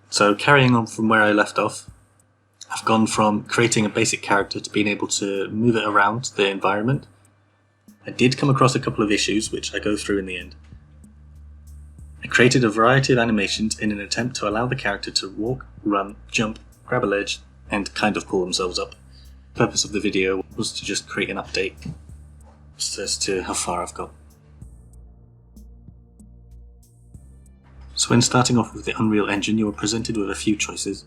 So carrying on from where I left off, I've gone from creating a basic character to being able to move it around the environment. I did come across a couple of issues, which I go through in the end. I created a variety of animations in an attempt to allow the character to walk, run, jump, grab a ledge, and kind of pull themselves up. The purpose of the video was to just create an update as to how far I've got. So when starting off with the Unreal Engine, you are presented with a few choices.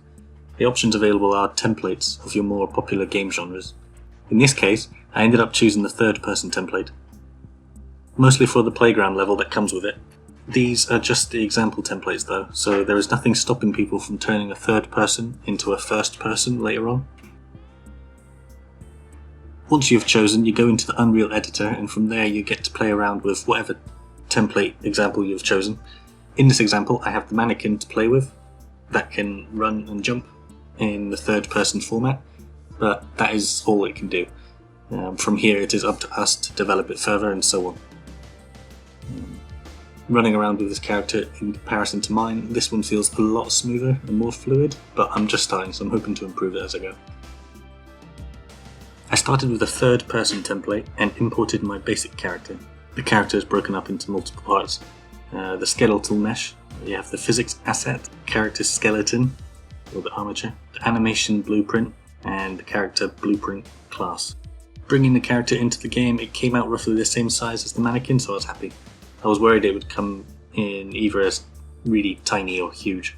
The options available are templates of your more popular game genres. In this case, I ended up choosing the third-person template, mostly for the playground level that comes with it. These are just the example templates though, so there is nothing stopping people from turning a third person into a first person later on. Once you've chosen, you go into the Unreal Editor, and from there you get to play around with whatever template example you've chosen. In this example, I have the mannequin to play with that can run and jump in the third person format, but that is all it can do. From here it is up to us to develop it further and so on. Running around with this character in comparison to mine, this one feels a lot smoother and more fluid, but I'm just starting, so I'm hoping to improve it as I go. I started with a third person template and imported my basic character. The character is broken up into multiple parts. The skeletal mesh, you have the physics asset, character skeleton, or the armature, the animation blueprint, and the character blueprint class. Bringing the character into the game, it came out roughly the same size as the mannequin, so I was happy. I was worried it would come in either as really tiny or huge.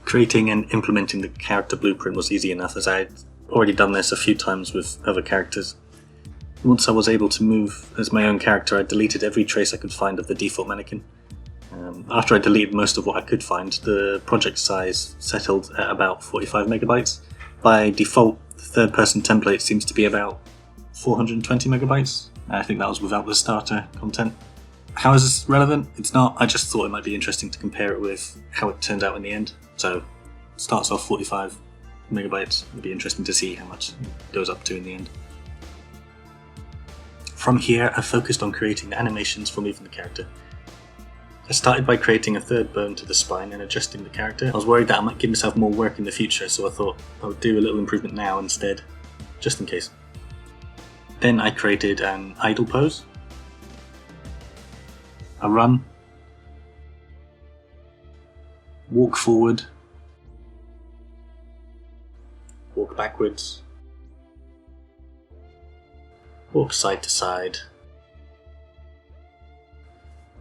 Creating and implementing the character blueprint was easy enough, as I had already done this a few times with other characters. Once I was able to move as my own character, I deleted every trace I could find of the default mannequin. After I deleted most of what I could find, the project size settled at about 45 megabytes. By default, the third person template seems to be about 420 megabytes. I think that was without the starter content. How is this relevant? It's not. I just thought it might be interesting to compare it with how it turned out in the end. So, it starts off 45 megabytes. It'd be interesting to see how much it goes up to in the end. From here, I focused on creating the animations for moving the character. I started by creating a third bone to the spine and adjusting the character. I was worried that I might give myself more work in the future, so I thought I would do a little improvement now instead, just in case. Then I created an idle pose, a run, walk forward, walk backwards, walk side to side,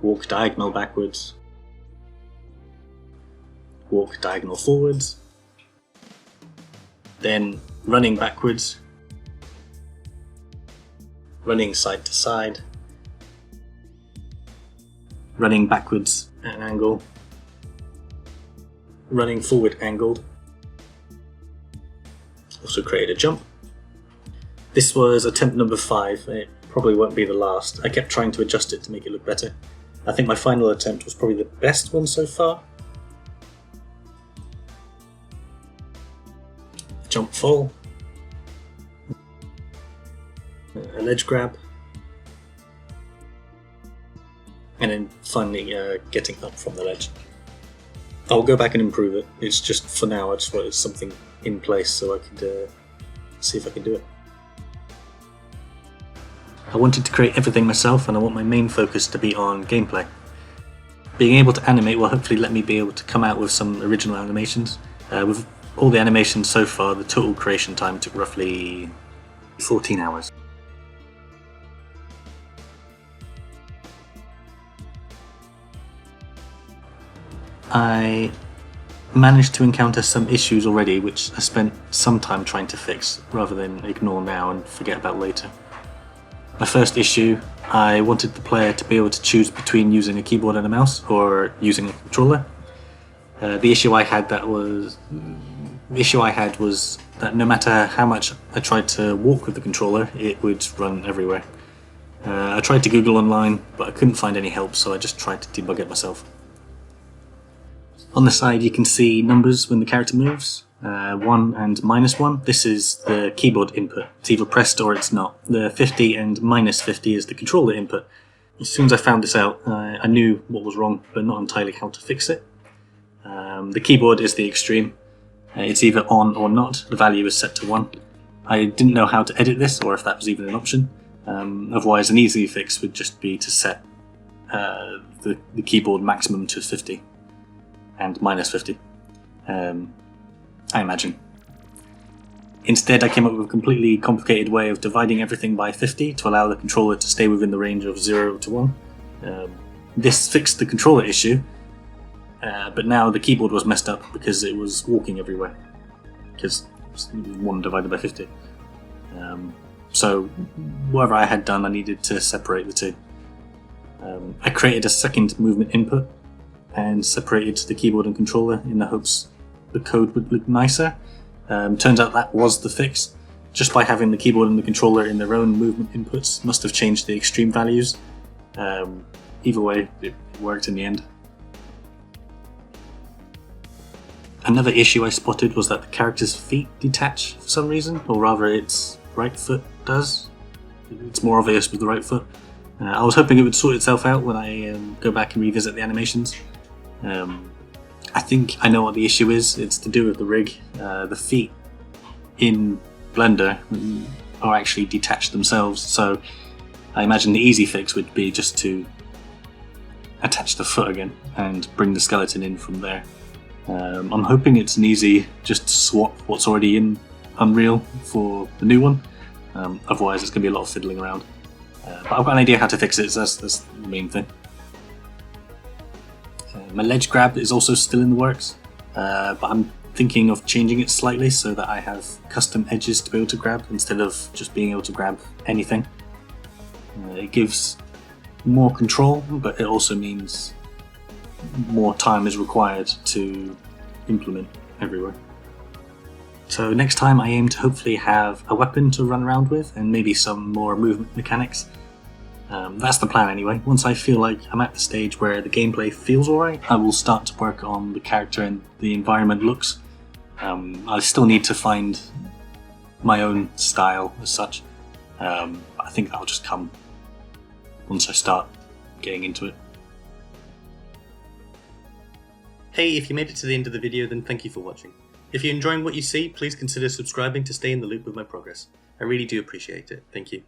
walk diagonal backwards, walk diagonal forwards, then running backwards, running side to side, running backwards at an angle, running forward angled. Also created a jump. This was attempt number 5, it probably won't be the last. I kept trying to adjust it to make it look better. I think my final attempt was probably the best one so far. Jump fall, a ledge grab, and then finally getting up from the ledge. I'll go back and improve it. It's just for now I just wanted something in place so I could see if I can do it. I wanted to create everything myself, and I want my main focus to be on gameplay. Being able to animate will hopefully let me be able to come out with some original animations. With all the animations so far, the total creation time took roughly 14 hours. I managed to encounter some issues already, which I spent some time trying to fix, rather than ignore now and forget about later. My first issue, I wanted the player to be able to choose between using a keyboard and a mouse or using a controller. The issue I had was that no matter how much I tried to walk with the controller, it would run everywhere. I tried to Google online, but I couldn't find any help, so I just tried to debug it myself. On the side you can see numbers when the character moves, 1 and -1. This is the keyboard input. It's either pressed or it's not. The 50 and -50 is the controller input. As soon as I found this out, I knew what was wrong, but not entirely how to fix it. The keyboard is the extreme. It's either on or not. The value is set to 1. I didn't know how to edit this, or if that was even an option. Otherwise, an easy fix would just be to set the keyboard maximum to 50 and minus 50, I imagine. Instead, I came up with a completely complicated way of dividing everything by 50 to allow the controller to stay within the range of 0 to 1. This fixed the controller issue, but now the keyboard was messed up because it was walking everywhere, because it was 1 divided by 50. So whatever I had done, I needed to separate the two. I created a second movement input and separated the keyboard and controller in the hopes the code would look nicer. Turns out that was the fix. Just by having the keyboard and the controller in their own movement inputs must have changed the extreme values. Either way, it worked in the end. Another issue I spotted was that the character's feet detach for some reason, or rather its right foot does. It's more obvious with the right foot. I was hoping it would sort itself out when I go back and revisit the animations. I think I know what the issue is. It's to do with the rig. The feet in Blender are actually detached themselves, so I imagine the easy fix would be just to attach the foot again and bring the skeleton in from there. I'm hoping it's an easy just to swap what's already in Unreal for the new one. Otherwise it's going to be a lot of fiddling around. But I've got an idea how to fix it, so that's the main thing. My ledge grab is also still in the works, but I'm thinking of changing it slightly so that I have custom edges to be able to grab instead of just being able to grab anything. It gives more control, but it also means more time is required to implement everywhere. So next time I aim to hopefully have a weapon to run around with and maybe some more movement mechanics. That's the plan anyway. Once I feel like I'm at the stage where the gameplay feels alright, I will start to work on the character and the environment looks. I still need to find my own style as such. I think that'll just come once I start getting into it. Hey, if you made it to the end of the video, then thank you for watching. If you're enjoying what you see, please consider subscribing to stay in the loop with my progress. I really do appreciate it. Thank you.